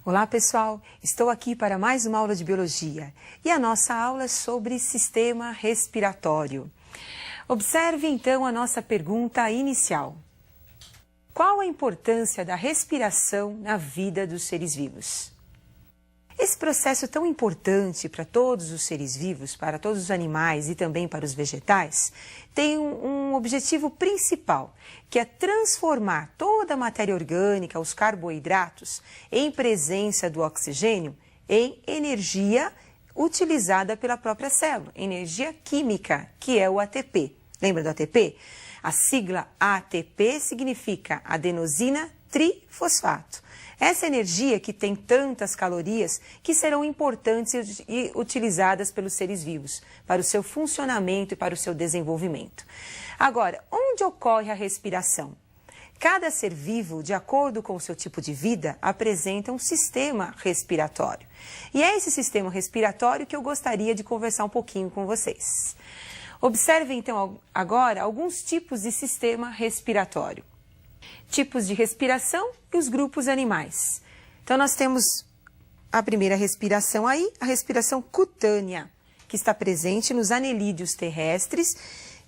Olá pessoal, estou aqui para mais uma aula de Biologia e a nossa aula é sobre sistema respiratório. Observe então a nossa pergunta inicial. Qual a importância da respiração na vida dos seres vivos? Esse processo tão importante para todos os seres vivos, para todos os animais e também para os vegetais, tem um objetivo principal, que é transformar toda a matéria orgânica, os carboidratos, em presença do oxigênio, em energia utilizada pela própria célula, energia química, que é o ATP. Lembra do ATP? A sigla ATP significa adenosina trifosfato. Essa energia que tem tantas calorias que serão importantes e utilizadas pelos seres vivos para o seu funcionamento e para o seu desenvolvimento. Agora, onde ocorre a respiração? Cada ser vivo, de acordo com o seu tipo de vida, apresenta um sistema respiratório. E é esse sistema respiratório que eu gostaria de conversar um pouquinho com vocês. Observe então agora alguns tipos de sistema respiratório. Tipos de respiração e os grupos animais. Então, nós temos a primeira respiração aí, a respiração cutânea, que está presente nos anelídeos terrestres,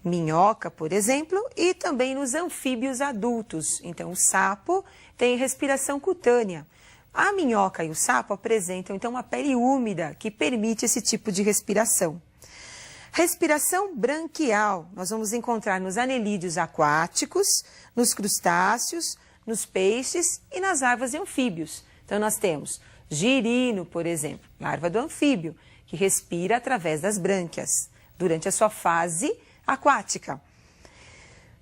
minhoca, por exemplo, e também nos anfíbios adultos. Então, o sapo tem respiração cutânea. A minhoca e o sapo apresentam, então, uma pele úmida que permite esse tipo de respiração. Respiração branquial, nós vamos encontrar nos anelídeos aquáticos, nos crustáceos, nos peixes e nas larvas de anfíbios. Então, nós temos girino, por exemplo, larva do anfíbio, que respira através das brânquias, durante a sua fase aquática.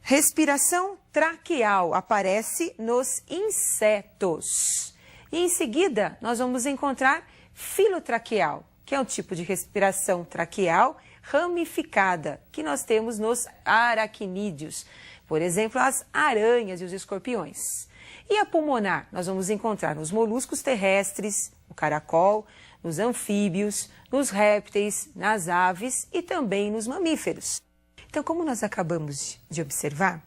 Respiração traqueal aparece nos insetos. E em seguida, nós vamos encontrar filotraqueal, que é um tipo de respiração traqueal ramificada, que nós temos nos aracnídeos, por exemplo, as aranhas e os escorpiões. E a pulmonar, nós vamos encontrar nos moluscos terrestres, no caracol, nos anfíbios, nos répteis, nas aves e também nos mamíferos. Então, como nós acabamos de observar,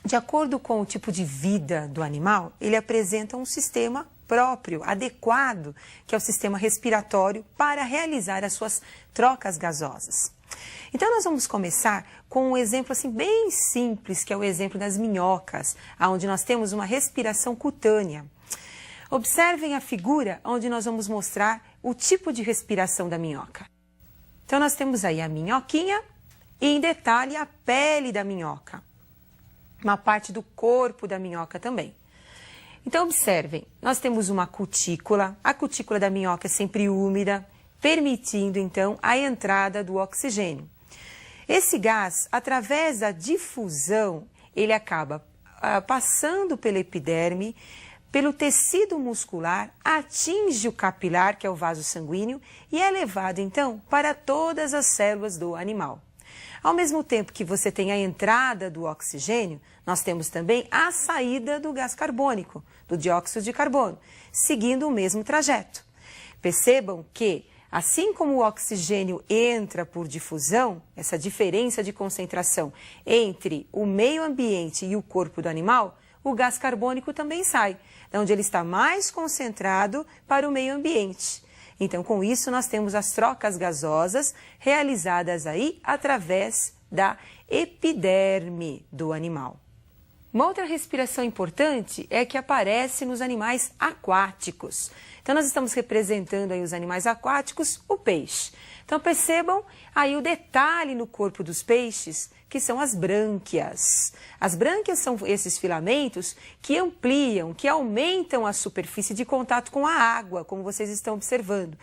de acordo com o tipo de vida do animal, ele apresenta um sistema próprio, adequado, que é o sistema respiratório para realizar as suas trocas gasosas. Então, nós vamos começar com um exemplo assim bem simples, que é o exemplo das minhocas, onde nós temos uma respiração cutânea. Observem a figura onde nós vamos mostrar o tipo de respiração da minhoca. Então, nós temos aí a minhoquinha e, em detalhe, a pele da minhoca. Uma parte do corpo da minhoca também. Então, observem, nós temos uma cutícula, a cutícula da minhoca é sempre úmida, permitindo, então, a entrada do oxigênio. Esse gás, através da difusão, ele acaba passando pela epiderme, pelo tecido muscular, atinge o capilar, que é o vaso sanguíneo, e é levado, então, para todas as células do animal. Ao mesmo tempo que você tem a entrada do oxigênio, nós temos também a saída do gás carbônico, do dióxido de carbono, seguindo o mesmo trajeto. Percebam que, assim como o oxigênio entra por difusão, essa diferença de concentração entre o meio ambiente e o corpo do animal, o gás carbônico também sai, onde ele está mais concentrado para o meio ambiente. Então, com isso, nós temos as trocas gasosas realizadas aí através da epiderme do animal. Uma outra respiração importante é que aparece nos animais aquáticos. Então, nós estamos representando aí os animais aquáticos, o peixe. Então, percebam aí o detalhe no corpo dos peixes, que são as brânquias. As brânquias são esses filamentos que ampliam, que aumentam a superfície de contato com a água, como vocês estão observando.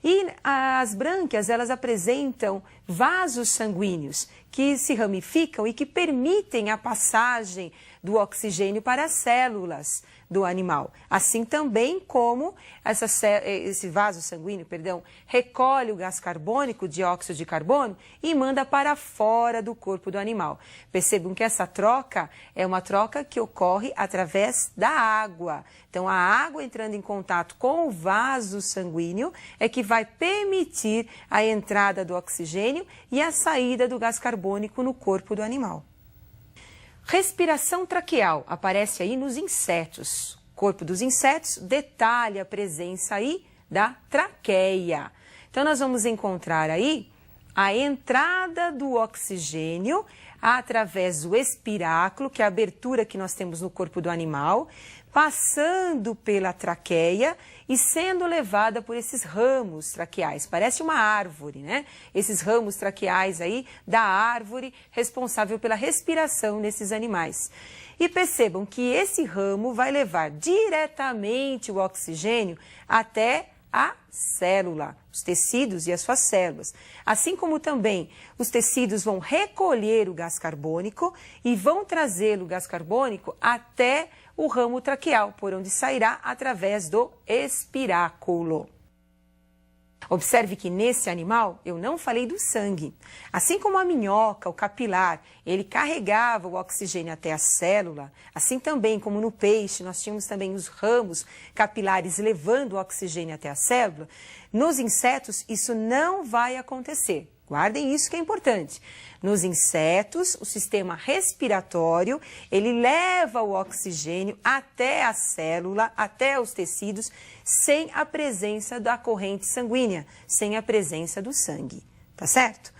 E as brânquias, elas apresentam vasos sanguíneos que se ramificam e que permitem a passagem do oxigênio para as células do animal. Assim também como esse vaso sanguíneo, recolhe o gás carbônico, o dióxido de carbono, e manda para fora do corpo do animal. Percebam que essa troca é uma troca que ocorre através da água. Então, a água entrando em contato com o vaso sanguíneo é que vai permitir a entrada do oxigênio e a saída do gás carbônico no corpo do animal. Respiração traqueal aparece aí nos insetos. corpo dos insetos, detalhe a presença aí da traqueia. Então, nós vamos encontrar aí a entrada do oxigênio através do espiráculo, que é a abertura que nós temos no corpo do animal, passando pela traqueia e sendo levada por esses ramos traqueais. Parece uma árvore, né? Esses ramos traqueais aí da árvore responsável pela respiração nesses animais. E percebam que esse ramo vai levar diretamente o oxigênio até a célula, os tecidos e as suas células. Assim como também os tecidos vão recolher o gás carbônico e vão trazer o gás carbônico até o ramo traqueal, por onde sairá através do espiráculo. Observe que nesse animal eu não falei do sangue. Assim como a minhoca, o capilar, ele carregava o oxigênio até a célula, assim também como no peixe nós tínhamos também os ramos capilares levando o oxigênio até a célula, nos insetos isso não vai acontecer. Guardem isso que é importante. Nos insetos, o sistema respiratório, ele leva o oxigênio até a célula, até os tecidos, sem a presença da corrente sanguínea, sem a presença do sangue, tá certo?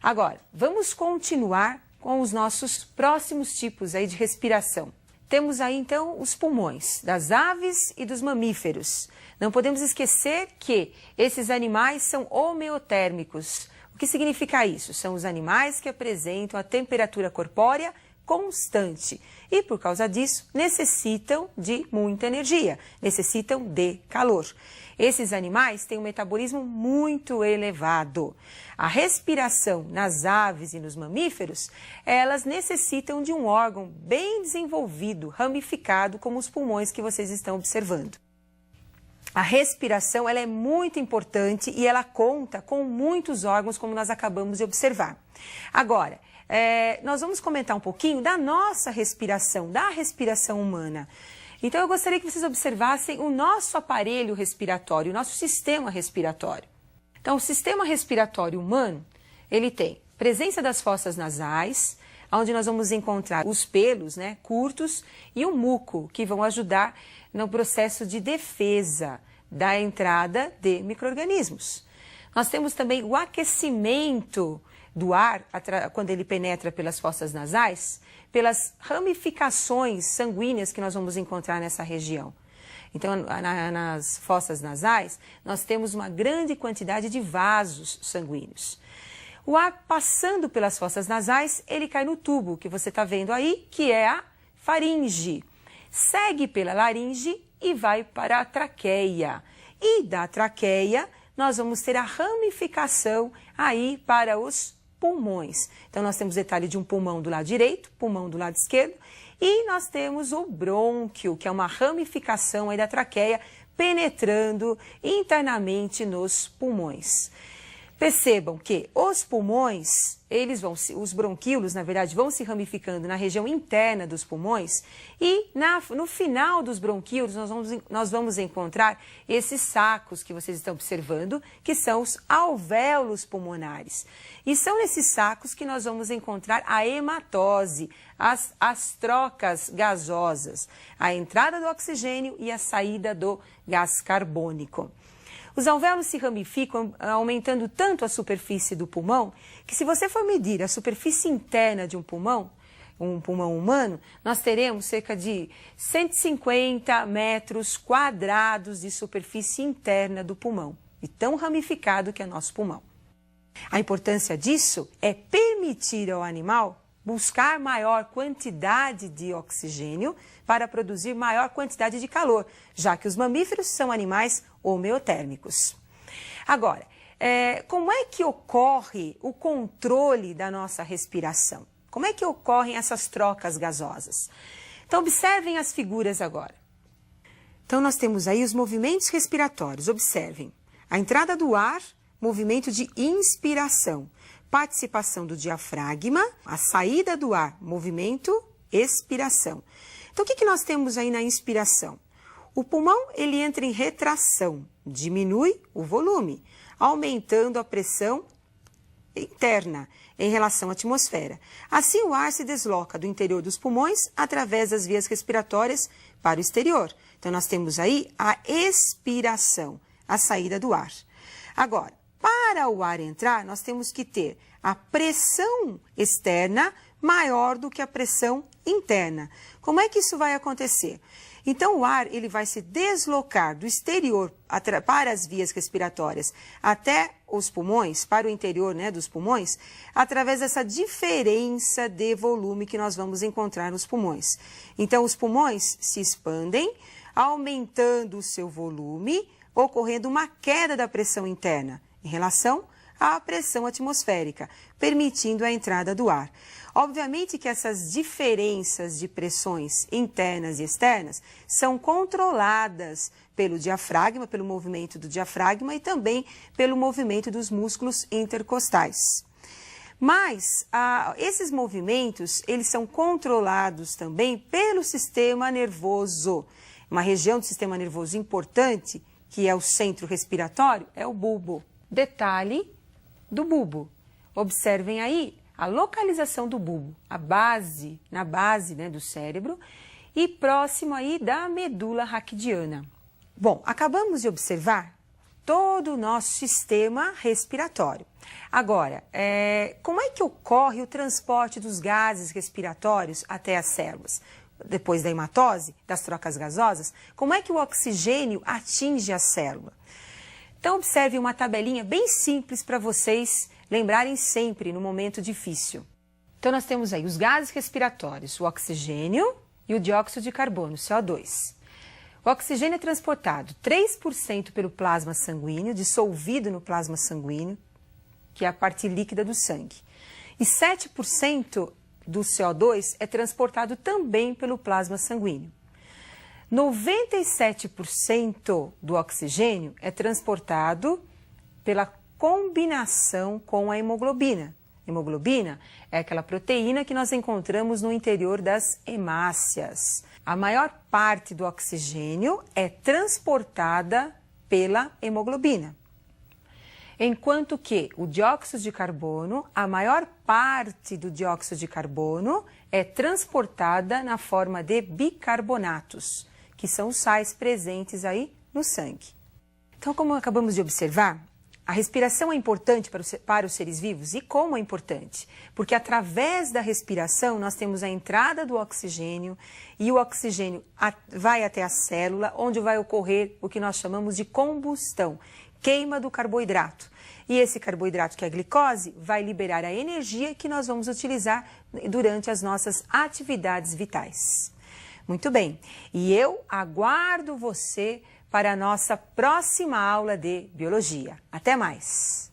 Agora, vamos continuar com os nossos próximos tipos aí de respiração. Temos aí, então, os pulmões das aves e dos mamíferos. Não podemos esquecer que esses animais são homeotérmicos. O que significa isso? São os animais que apresentam a temperatura corpórea constante e, por causa disso, necessitam de muita energia, necessitam de calor. Esses animais têm um metabolismo muito elevado. A respiração nas aves e nos mamíferos, elas necessitam de um órgão bem desenvolvido, ramificado, como os pulmões que vocês estão observando. A respiração ela é muito importante e ela conta com muitos órgãos, como nós acabamos de observar. Agora, nós vamos comentar um pouquinho da nossa respiração, da respiração humana. Então, eu gostaria que vocês observassem o nosso aparelho respiratório, o nosso sistema respiratório. Então, o sistema respiratório humano, ele tem presença das fossas nasais, onde nós vamos encontrar os pelos, né, curtos, e o muco, que vão ajudar no processo de defesa da entrada de micro-organismos. Nós temos também o aquecimento do ar, quando ele penetra pelas fossas nasais, pelas ramificações sanguíneas que nós vamos encontrar nessa região. Então, nas fossas nasais, nós temos uma grande quantidade de vasos sanguíneos. O ar passando pelas fossas nasais, ele cai no tubo que você está vendo aí, que é a faringe. Segue pela laringe e vai para a traqueia. E da traqueia, nós vamos ter a ramificação aí para os pulmões. Então, nós temos detalhe de um pulmão do lado direito, pulmão do lado esquerdo, e nós temos o brônquio, que é uma ramificação aí da traqueia, penetrando internamente nos pulmões. Percebam que os pulmões, os bronquíolos, na verdade, vão se ramificando na região interna dos pulmões e no final dos bronquíolos nós vamos encontrar esses sacos que vocês estão observando, que são os alvéolos pulmonares. E são nesses sacos que nós vamos encontrar a hematose, as trocas gasosas, a entrada do oxigênio e a saída do gás carbônico. Os alvéolos se ramificam, aumentando tanto a superfície do pulmão, que se você for medir a superfície interna de um pulmão humano, nós teremos cerca de 150 metros quadrados de superfície interna do pulmão, e tão ramificado que é nosso pulmão. A importância disso é permitir ao animal buscar maior quantidade de oxigênio para produzir maior quantidade de calor, já que os mamíferos são animais homeotérmicos. Agora, como é que ocorre o controle da nossa respiração? Como é que ocorrem essas trocas gasosas? Então, observem as figuras agora. Então, nós temos aí os movimentos respiratórios. Observem. A entrada do ar, movimento de inspiração. Participação do diafragma, a saída do ar, movimento, expiração. Então, o que nós temos aí na inspiração? O pulmão, ele entra em retração, diminui o volume, aumentando a pressão interna em relação à atmosfera. Assim, o ar se desloca do interior dos pulmões através das vias respiratórias para o exterior. Então, nós temos aí a expiração, a saída do ar. Agora, para o ar entrar, nós temos que ter a pressão externa maior do que a pressão interna. Como é que isso vai acontecer? Então, o ar ele vai se deslocar do exterior para as vias respiratórias até os pulmões, para o interior, né, dos pulmões, através dessa diferença de volume que nós vamos encontrar nos pulmões. Então, os pulmões se expandem, aumentando o seu volume, ocorrendo uma queda da pressão interna em relação à pressão atmosférica, permitindo a entrada do ar. Obviamente que essas diferenças de pressões internas e externas são controladas pelo diafragma, pelo movimento do diafragma e também pelo movimento dos músculos intercostais. Mas esses movimentos, eles são controlados também pelo sistema nervoso. Uma região do sistema nervoso importante, que é o centro respiratório, é o bulbo. Detalhe do bulbo. Observem aí a localização do bulbo, na base, né, do cérebro e próximo aí da medula raquidiana. Bom, acabamos de observar todo o nosso sistema respiratório. Agora, como é que ocorre o transporte dos gases respiratórios até as células? Depois da hematose, das trocas gasosas, como é que o oxigênio atinge a célula? Então, observe uma tabelinha bem simples para vocês lembrarem sempre no momento difícil. Então, nós temos aí os gases respiratórios, o oxigênio e o dióxido de carbono, CO2. O oxigênio é transportado 3% pelo plasma sanguíneo, dissolvido no plasma sanguíneo, que é a parte líquida do sangue. E 7% do CO2 é transportado também pelo plasma sanguíneo. 97% do oxigênio é transportado pela combinação com a hemoglobina. Hemoglobina é aquela proteína que nós encontramos no interior das hemácias. A maior parte do oxigênio é transportada pela hemoglobina. Enquanto que o dióxido de carbono, a maior parte do dióxido de carbono é transportada na forma de bicarbonatos, que são os sais presentes aí no sangue. Então, como acabamos de observar, a respiração é importante para os seres vivos. E como é importante? Porque através da respiração nós temos a entrada do oxigênio e o oxigênio vai até a célula, onde vai ocorrer o que nós chamamos de combustão, queima do carboidrato. E esse carboidrato, que é a glicose, vai liberar a energia que nós vamos utilizar durante as nossas atividades vitais. Muito bem, e eu aguardo você para a nossa próxima aula de Biologia. Até mais!